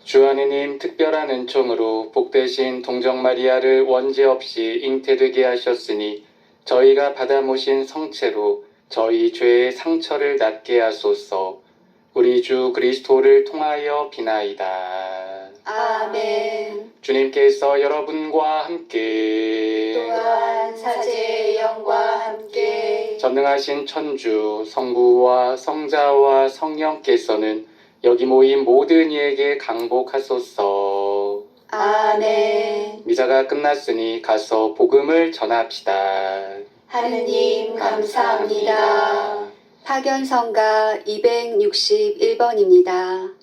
주 안에님 특별한 은총으로 복되신 동정 마리아를 원죄 없이 잉태되게 하셨으니 저희가 받아 모신 성체로 저희 죄의 상처를 낫게 하소서. 우리 주 그리스도를 통하여 비나이다. 아멘. 주님께서 여러분과 함께 또한 사제의 영과 함께 전능하신 천주 성부와 성자와 성령께서는 여기 모인 모든 이에게 강복하소서. 아멘. 미사가 끝났으니 가서 복음을 전합시다. 하느님 감사합니다. 파견성가 261번입니다.